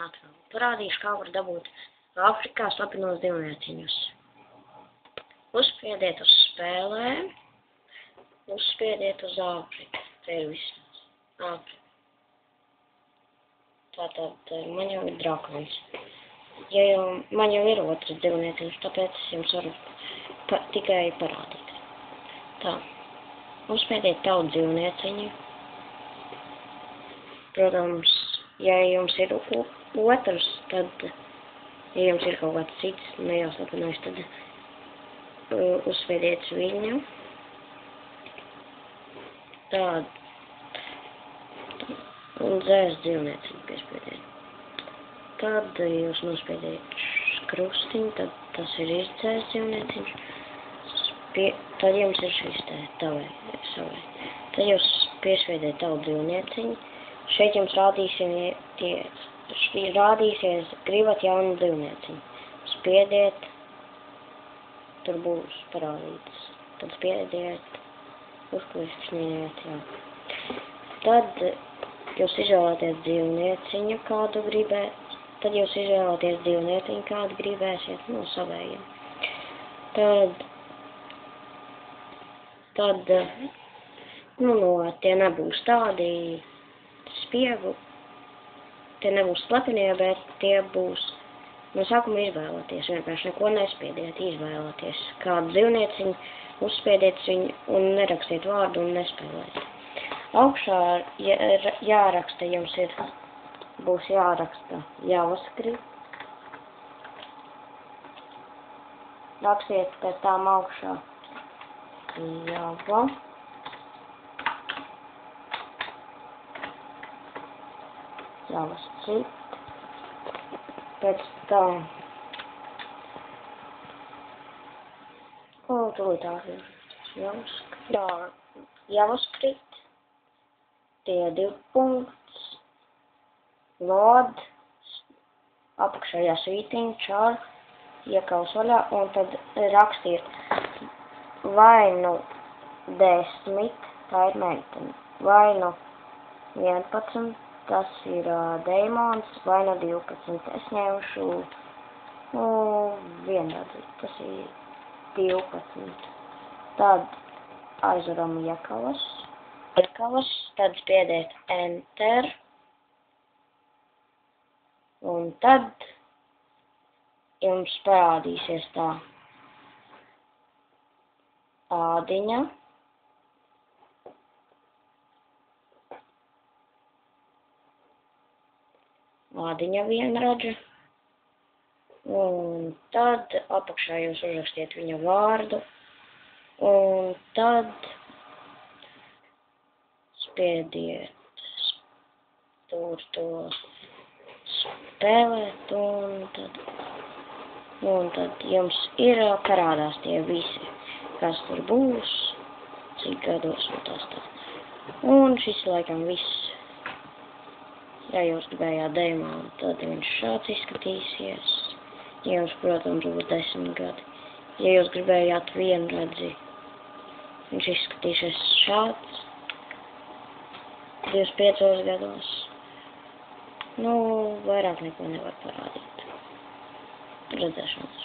atkal parādīšu, kā var dabūt Āfrikā slepenos dzīvnieciņus. Uzspiediet uz spēlēm, uzspiediet uz Āfriku. Te ir viss Āfrika. Tātad man jau ir drakons. Man jau ir otrs dzīvnieciņš, tāpēc es jums varu tikai parādīt. Tā, uzspiediet tavu dzīvnieciņu. Protams, ja jums ir otrs, tad, ja jums ir kaut kāds cits, nejāslepenais, tad uzspiediet viņu. Tādu. Un dzēs dzīvnieciņu piespiediet. Tad jūs nospiediet krustiņu, tad tas ir izdzēs dzīvnieciņš. Tad jums ir šis te savai. Tad jūs piespiediet tavu dzīvnieciņu. Šeit jums rādīsies, gribat jaunu dzīvnieciņu. Spiediet, tur būs parādīts. Tad spiediet, uzklišķiniet, jā. Tad jūs izvēlaties dzīvnieciņu, kādu gribēt. Tad jūs izvēlaties dzīvnieciņu, kādu gribēsiet, no savējiem. Tad tie nebūs tādi spiegu, tie nebūs slepenie, bet tie būs no sākuma izvēlaties. Vienkārši neko nespiediet, izvēlaties kādu dzīvnieciņu, uzspiediet viņu un nerakstiet vārdu un nespēlēt. Augšā jāraksta jums būs jāraksta JavaScript. Rakstiet pēc tām augšā Java. JavaScript. Pēc tam JavaScript. Tie 2 punkts. Load. Apakšējā svītiņa, char. Iekaus vaļā un tad rakstiet vai nu 10, tā ir meitene. Vai nu 11, tas ir deimons, vai nu 12. Es ņemšu vienādi, tas ir 12. Tad aizvaram iekavas, tad spiediet Enter. Un tad jums parādīsies tā ādiņa. Ādiņa vienradža. Un tad apakšā jūs uzrakstiet viņa vārdu. Un tad spiediet tur to spēlēt, un tad jums parādās tie visi, kas tur būs, cik gados un tas tā. Un šis laikam viss. Ja jūs gribējāt deimonu, tad viņš šāds izskatīsies. Ja jums, protams, būs 10 gadi. Ja jūs gribējāt vienredzi, viņš izskatīsies šāds 25 gados. Vairāk neko nevar parādīt. Redzēšanas.